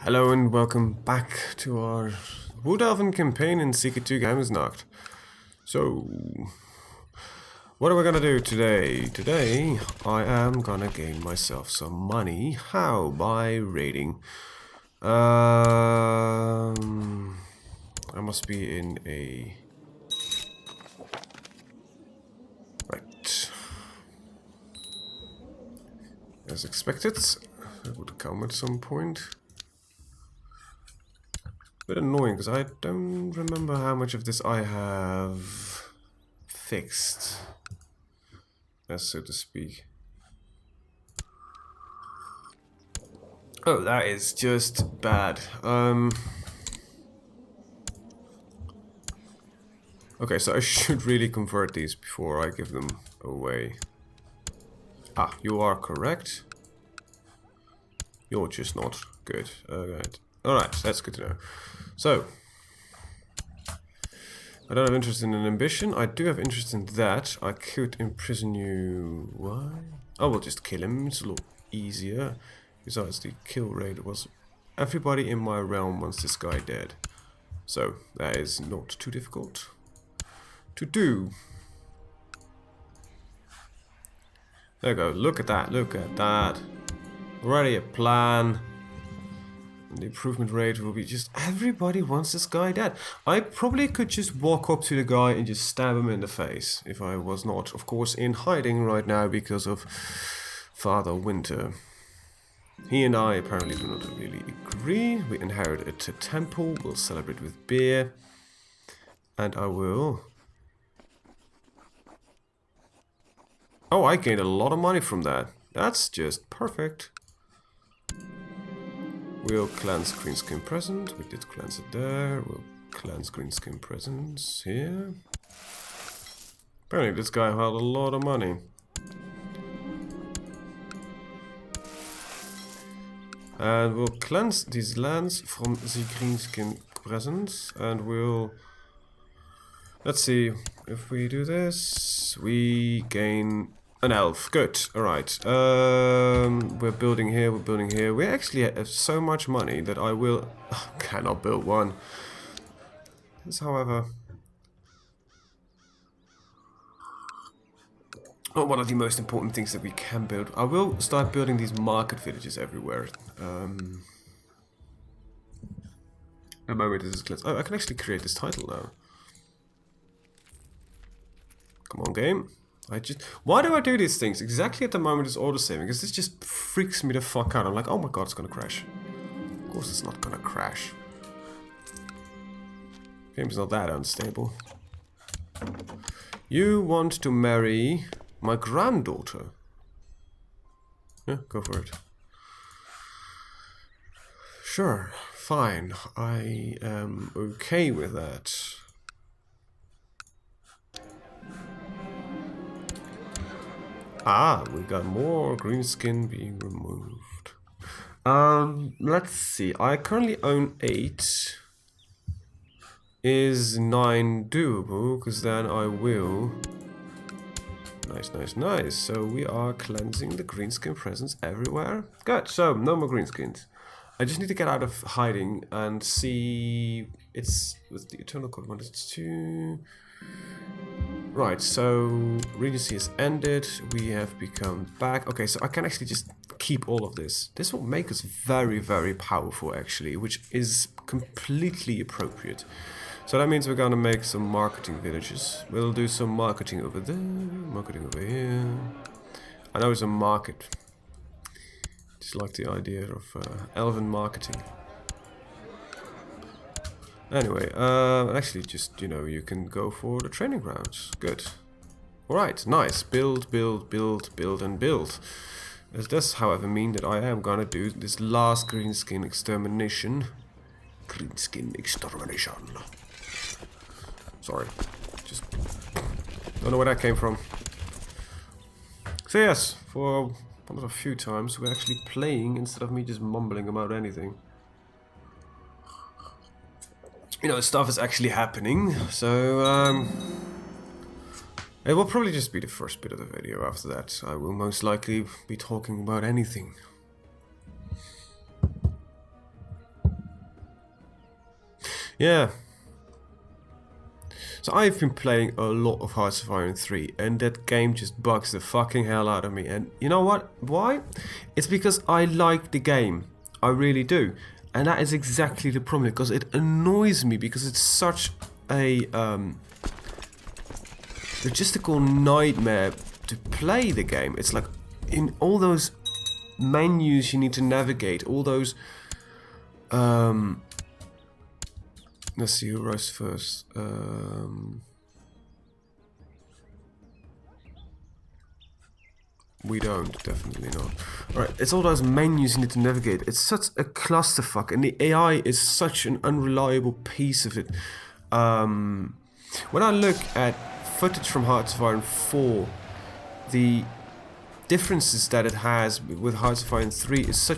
Hello and welcome back to our Wood Elven campaign in CK2 Nacht. So, what are we gonna do today? Today, I am gonna gain myself some money. How? By raiding. I must be in a... Right. As expected, it would come at some point. Bit annoying because I don't remember how much of this I have fixed, as so to speak. Oh, that is just bad. Okay, so I should really convert these before I give them away. Ah, you are correct. You're just not good. Alright, that's good to know. So, I don't have interest in an ambition. I do have interest in that. I could imprison you. Why? I will just kill him. It's a lot easier. Besides, the kill rate was... Everybody in my realm wants this guy dead. So, that is not too difficult to do. There you go. Look at that. Look at that. Already a plan. And the improvement rate will be just... Everybody wants this guy dead. I probably could just walk up to the guy and just stab him in the face. If I was not, of course, in hiding right now because of Father Winter. He and I apparently do not really agree. We inherit a temple. We'll celebrate with beer. And I will... Oh, I gained a lot of money from that. That's just perfect. We'll cleanse Greenskin Present. We did cleanse it there. We'll cleanse Greenskin Presents here. Apparently this guy had a lot of money. And we'll cleanse these lands from the Greenskin Presents. And we'll... Let's see. If we do this, we gain... An elf. Good. Alright. We're building here. We're building here. We actually have so much money that I will... cannot build one. This, however... not one of the most important things that we can build. I will start building these market villages everywhere. The moment this is cleansed. Oh, I can actually create this title now. Come on, game. Why do I do these things? Exactly at the moment it's auto-saving, because this just freaks me the fuck out. I'm like, oh my god, it's gonna crash. Of course it's not gonna crash. Game's not that unstable. You want to marry my granddaughter? Yeah, go for it. Sure, fine. I am okay with that. Ah, we got more green skin being removed. Let's see. I currently own 8. Is 9 doable? Because then I will... Nice, nice, nice. So we are cleansing the green skin presence everywhere. Good. So, no more green skins. I just need to get out of hiding and see... It's with the Eternal Code 1, it's 2... Right, so Regency has ended, we have become back. Okay, so I can actually just keep all of this. This will make us very, very powerful actually, which is completely appropriate. So that means we're gonna make some marketing villages. We'll do some marketing over there, marketing over here. I know it's a market. Just like the idea of elven marketing. Anyway, actually just, you know, you can go for the training grounds. Good. Alright, nice. Build, build, build, build, and build. This does, however, mean that I am gonna do this last greenskin extermination. Greenskin extermination. Sorry. Just don't know where that came from. So yes, for one of the few times we're actually playing instead of me just mumbling about anything. You know, stuff is actually happening, so it will probably just be the first bit of the video. After that, I will most likely be talking about anything. Yeah. So I've been playing a lot of Hearts of Iron 3, and that game just bugs the fucking hell out of me. And you know what? Why? It's because I like the game. I really do. And that is exactly the problem, because it annoys me, because it's such a logistical nightmare to play the game. It's like in all those menus you need to navigate, all those let's see who rose first. We don't, definitely not. Alright, it's all those menus you need to navigate. It's such a clusterfuck, and the AI is such an unreliable piece of it. When I look at footage from Hearts of Iron 4, the differences that it has with Hearts of Iron 3 is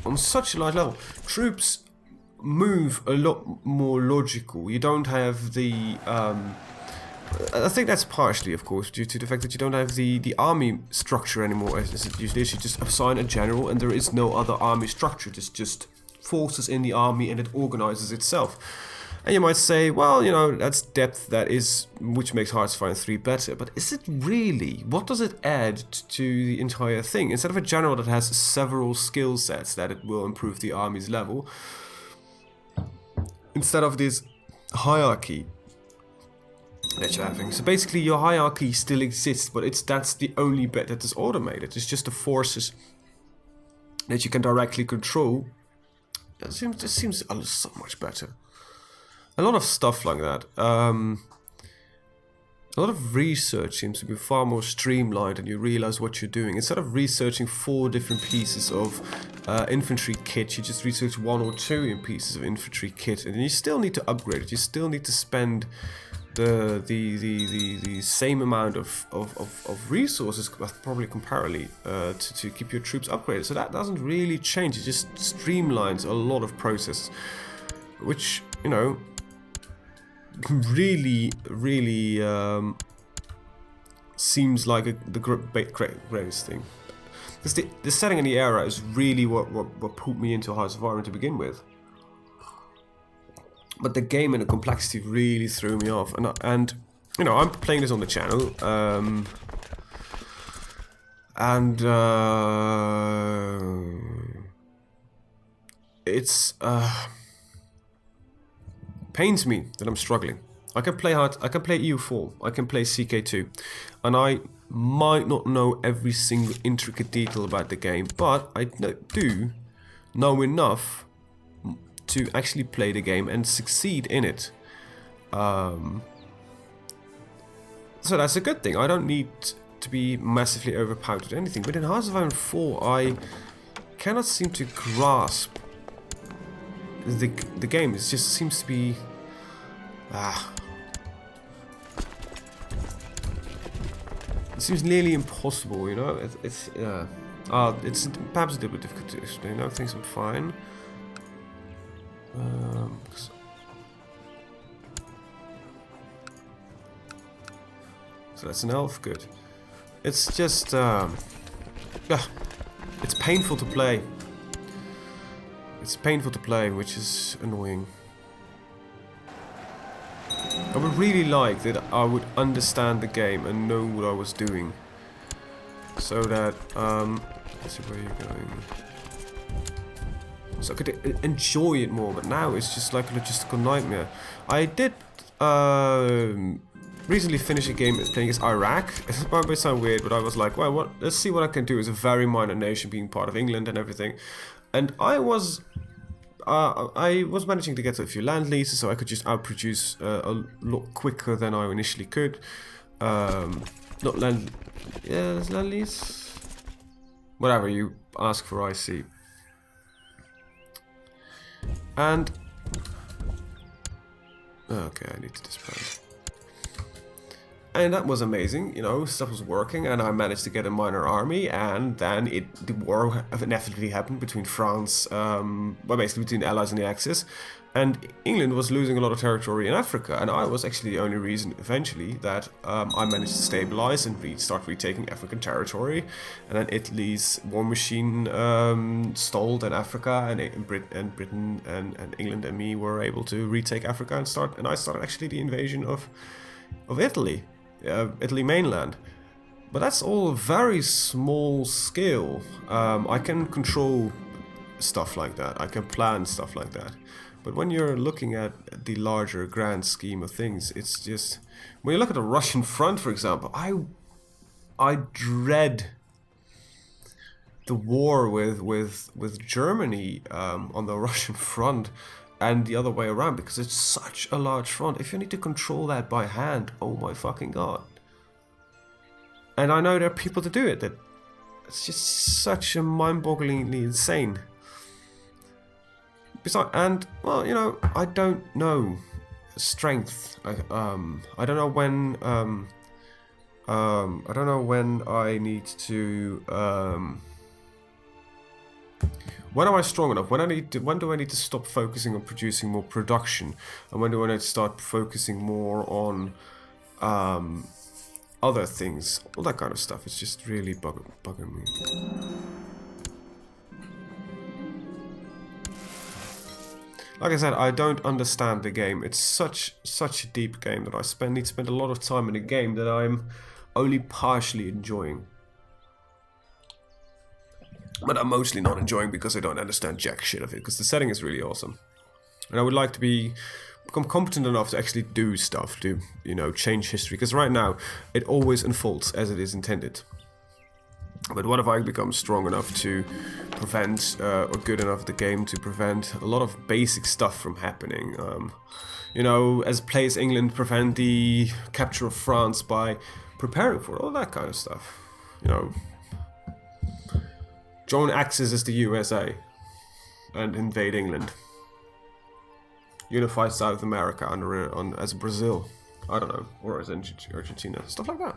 on such a large level. Troops move a lot more logical. You don't have the I think that's partially, of course, due to the fact that you don't have the army structure anymore as it usually is. You just assign a general and there is no other army structure. There's just forces in the army and it organizes itself. And you might say, well, you know, that's depth, which makes Hearts of Iron 3 better. But is it really? What does it add to the entire thing? Instead of a general that has several skill sets that it will improve the army's level, instead of this hierarchy that you're having. So basically your hierarchy still exists, but that's the only bit that is automated. It's just the forces that you can directly control. It just seems so much better. A lot of stuff like that. A lot of research seems to be far more streamlined and you realize what you're doing. Instead of researching 4 different pieces of infantry kit, you just research 1 or 2 pieces of infantry kit, and you still need to upgrade it. You still need to spend the same amount of resources, probably comparably, to keep your troops upgraded. So that doesn't really change. It just streamlines a lot of processes, which, you know, really seems like the greatest thing. Because the setting and the era is really what put me into Hearts of Iron to begin with. But the game and the complexity really threw me off, and you know, I'm playing this on the channel, and it's pains me that I'm struggling. I can play EU4, I can play CK2, and I might not know every single intricate detail about the game, but I do know enough to actually play the game and succeed in it. So that's a good thing. I don't need to be massively overpowered with anything. But in Hearts of Iron 4, I cannot seem to grasp the game. It just seems to be... It seems nearly impossible, you know? It's perhaps a little bit difficult to explain. I think I'm fine. So that's an elf, good. It's just, it's painful to play. It's painful to play, which is annoying. I would really like that I would understand the game and know what I was doing. So that, let's see where you're going. So I could enjoy it more, but now it's just like a logistical nightmare. I did recently finish a game playing as Iraq. It might sound weird, but I was like, well, let's see what I can do as a very minor nation, being part of England and everything. And I was managing to get a few land leases, so I could just outproduce a lot quicker than I initially could. Not land... Yeah, there's land lease? Whatever you ask for, I see. And... Okay, I need to disband. And that was amazing, you know, stuff was working, and I managed to get a minor army, and then the war inevitably happened between France, well, basically between the Allies and the Axis, and England was losing a lot of territory in Africa, and I was actually the only reason, eventually, that I managed to stabilize and start retaking African territory, and then Italy's war machine stalled in Africa, and Britain and England and me were able to retake Africa and I started actually the invasion of Italy. Italy mainland, but that's all very small scale. I can control stuff like that, I can plan stuff like that, but when you're looking at the larger grand scheme of things, it's just, when you look at the Russian front, for example, I dread the war with Germany on the Russian front and the other way around, because it's such a large front. If you need to control that by hand, oh my fucking god. And I know there are people to do it, that it's just such a mind-bogglingly insane. Besides, and, well, you know, I don't know strength. I don't know when I don't know when I need to when am I strong enough? When do I need to stop focusing on producing more production? And when do I need to start focusing more on other things? All that kind of stuff. It's just really bugging me. Like I said, I don't understand the game. It's such a deep game that I need to spend a lot of time in a game that I'm only partially enjoying. But I'm mostly not enjoying because I don't understand jack shit of it, because the setting is really awesome. And I would like to become competent enough to actually do stuff, to, you know, change history, because right now it always unfolds as it is intended. But what if I become strong enough to prevent, or good enough at the game to prevent a lot of basic stuff from happening? You know, as plays England, prevent the capture of France by preparing for it, all that kind of stuff. You know, join Axis as the USA and invade England. Unify South America as Brazil. I don't know, or as Argentina, stuff like that.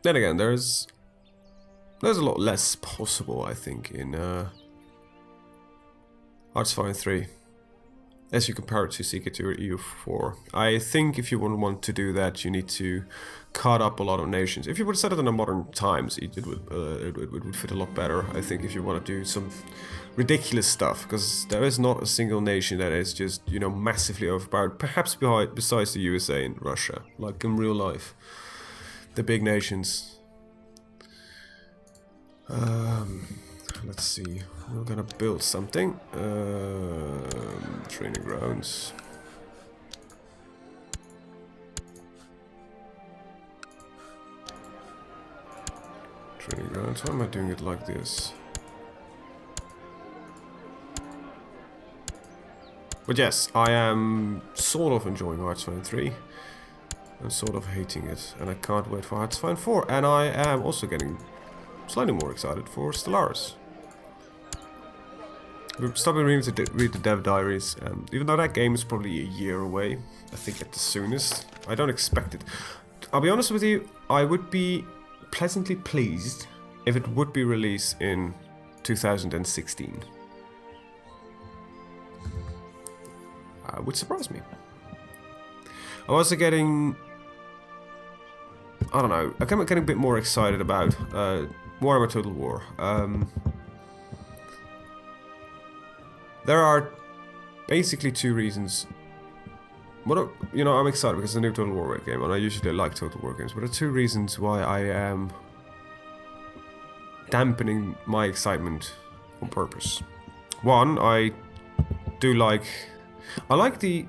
Then again, there's a lot less possible, I think, in Hearthstone 3. As you compare it to CK2 or EU4. I think if you want to do that, you need to cut up a lot of nations. If you would set it in the modern times, it would fit a lot better. I think if you want to do some ridiculous stuff, because there is not a single nation that is just, you know, massively overpowered. Perhaps besides the USA and Russia, like in real life, the big nations. Let's see. We're gonna build something. Training grounds. Training grounds. Why am I doing it like this? But yes, I am sort of enjoying Hearthstone 3. I'm sort of hating it, and I can't wait for Hearthstone 4. And I am also getting slightly more excited for Stellaris. We're starting to read the dev diaries, even though that game is probably a year away, I think at the soonest. I don't expect it. I'll be honest with you, I would be pleasantly pleased if it would be released in 2016. Would surprise me. I'm also getting, I don't know, I'm getting a bit more excited about Warhammer Total War. There are basically two reasons. You know, I'm excited because it's a new Total War game, and I usually like Total War games, but there are two reasons why I am dampening my excitement on purpose. One, I like the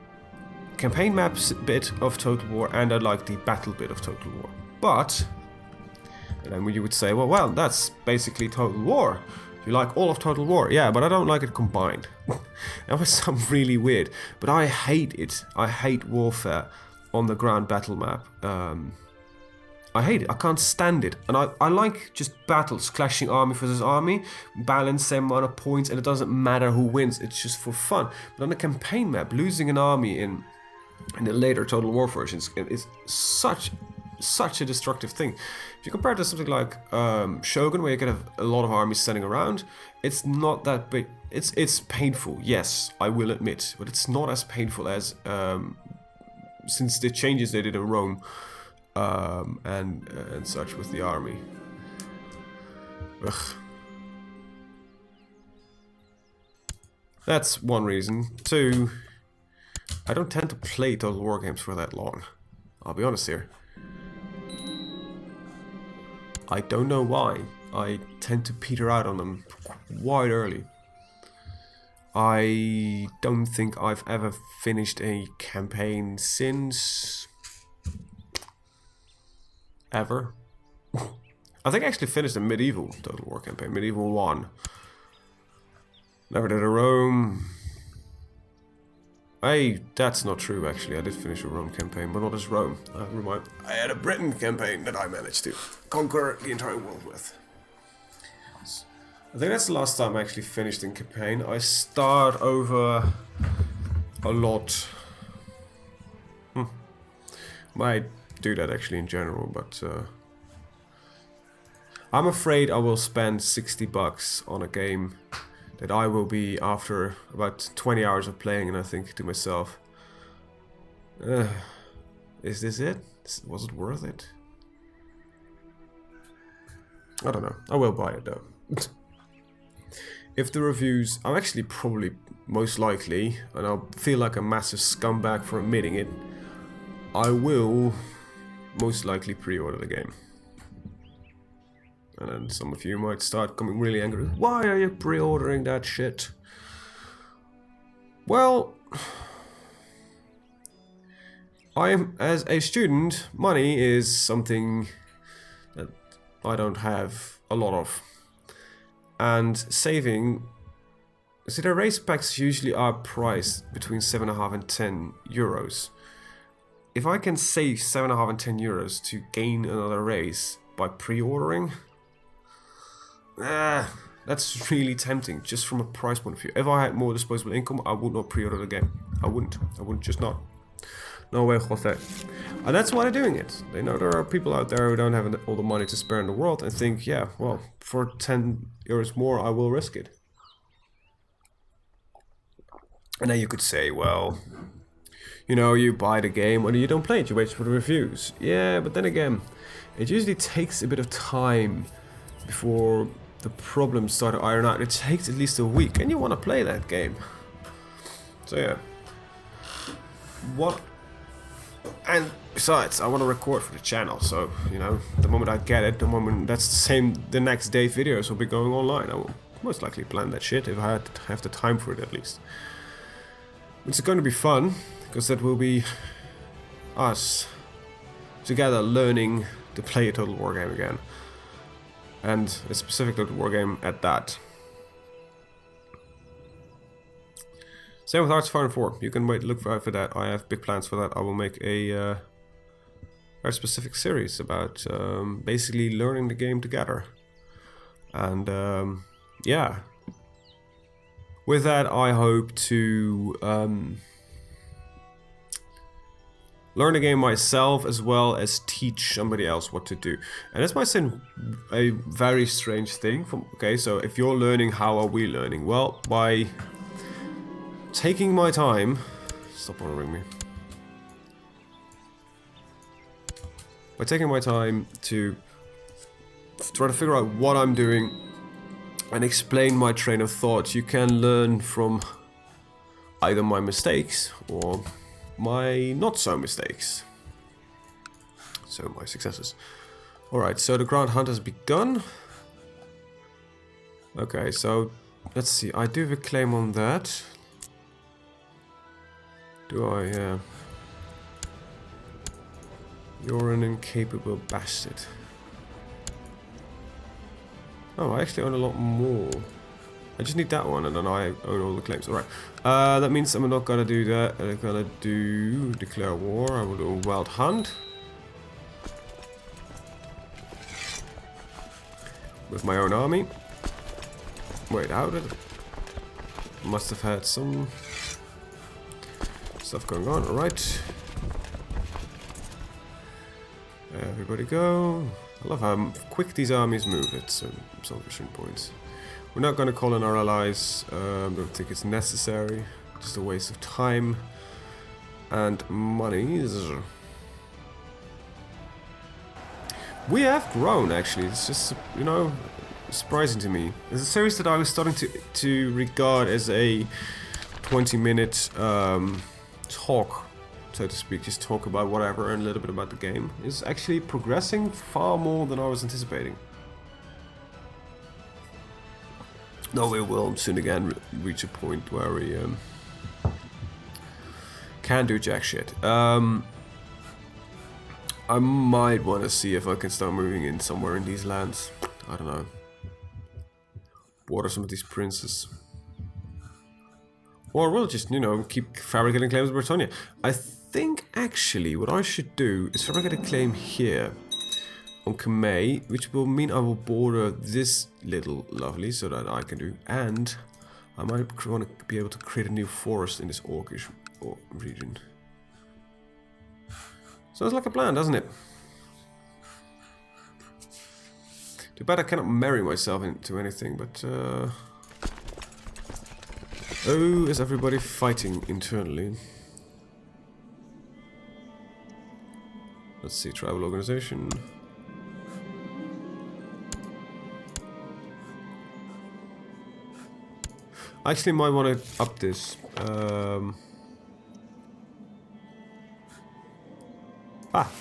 campaign maps bit of Total War, and I like the battle bit of Total War. But, and then you would say, well, that's basically Total War. You like all of Total War, yeah, but I don't like it combined. That would sound really weird, but I hate it. I hate warfare on the ground battle map. I hate it. I can't stand it. And I like just battles, clashing army versus army, balance same amount of points, and it doesn't matter who wins. It's just for fun. But on a campaign map, losing an army in the later Total War versions is such a destructive thing. If you compare it to something like Shogun, where you can have a lot of armies standing around, it's not that big. It's painful, yes, I will admit, but it's not as painful as since the changes they did in Rome and such with the army. Ugh. That's one reason. Two, I don't tend to play Total War games for that long. I'll be honest here. I don't know why. I tend to peter out on them quite early. I don't think I've ever finished a campaign since... ever. I think I actually finished a medieval Total War campaign, Medieval 1. Never did a Rome. That's not true actually, I did finish a Rome campaign, but not as Rome. I had a Britain campaign that I managed to conquer the entire world with. I think that's the last time I actually finished in campaign. I start over a lot. Might do that actually in general, but I'm afraid I will spend 60 bucks on a game that I will be, after about 20 hours of playing, and I think to myself, is this it? Was it worth it? I don't know. I will buy it though. If the reviews, I'm actually probably most likely, and I'll feel like a massive scumbag for admitting it, I will most likely pre-order the game. And then some of you might start coming really angry. Why are you pre-ordering that shit? Well, I am, as a student, money is something that I don't have a lot of. And saving... See, the race packs usually are priced between 7.5 and 10 euros. If I can save 7.5 and 10 euros to gain another race by pre-ordering... that's really tempting, just from a price point of view. If I had more disposable income, I would not pre-order the game. I wouldn't, just not. No way, Jose. And that's why they're doing it. They know there are people out there who don't have all the money to spare in the world and think, yeah, well, for 10 euros more, I will risk it. And then you could say, well, you know, you buy the game or you don't play it, you wait for the reviews. Yeah, but then again, it usually takes a bit of time before the problems start to iron out. It takes at least a week, and you want to play that game. So yeah. And besides, I want to record for the channel, so, you know, the moment I get it, the next day videos will be going online. I will most likely plan that shit if I have the time for it at least. It's going to be fun, because that will be us together learning to play a Total War game again. And a specific Total War game at that. Same with Hearts of Iron 4. You can look for that. I have big plans for that. I will make a very specific series about basically learning the game together. And yeah. With that, I hope to learn the game myself as well as teach somebody else what to do. And this might seem a very strange thing. Okay, so if you're learning, how are we learning? Well, by taking my time... Stop bothering me. By taking my time to try to figure out what I'm doing and explain my train of thought, you can learn from either my mistakes or my not so mistakes. So my successes. Alright, so the ground hunt has begun. Okay, so let's see. I do have a claim on that. Do I? Yeah. You're an incapable bastard. Oh, I actually own a lot more. I just need that one, and then I own all the claims. Alright. That means I'm not gonna do that. I'm gonna do declare war. I will do a wild hunt. with my own army. Wait, how did it? Must have had some stuff going on. Alright. Everybody go. I love how quick these armies move at some certain points. We're not going to call in our allies. Don't think it's necessary. Just a waste of time and monies. We have grown, actually. It's just, you know, surprising to me. It's a series that I was starting to regard as a 20-minute talk, so to speak, just talk about whatever and a little bit about the game, is actually progressing far more than I was anticipating. No, we will soon again reach a point where we can't do jack shit. I might want to see if I can start moving in somewhere in these lands. I don't know. What are some of these princes? Or we'll just, you know, keep fabricating claims of Britannia. I think actually what I should do is fabricate a claim here on Kamei, which will mean I will border this little lovely so that I can do, and I might want to be able to create a new forest in this orcish region. Sounds like a plan, doesn't it? Too bad I cannot marry myself into anything, but oh, is everybody fighting internally? Let's see, tribal organization. I actually might want to up this.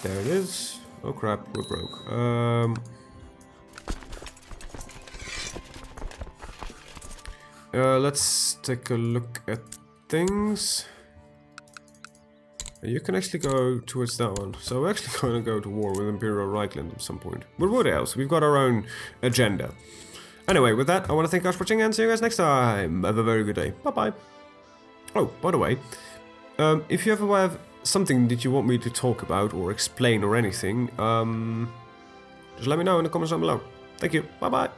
There it is. Oh crap, we're broke. Let's take a look at things. You can actually go towards that one. So we're actually going to go to war with Imperial Reichland at some point. But what else? We've got our own agenda. Anyway, with that, I want to thank you guys for watching and see you guys next time. Have a very good day. Bye-bye. Oh, by the way, if you ever have something that you want me to talk about or explain or anything, just let me know in the comments down below. Thank you. Bye-bye.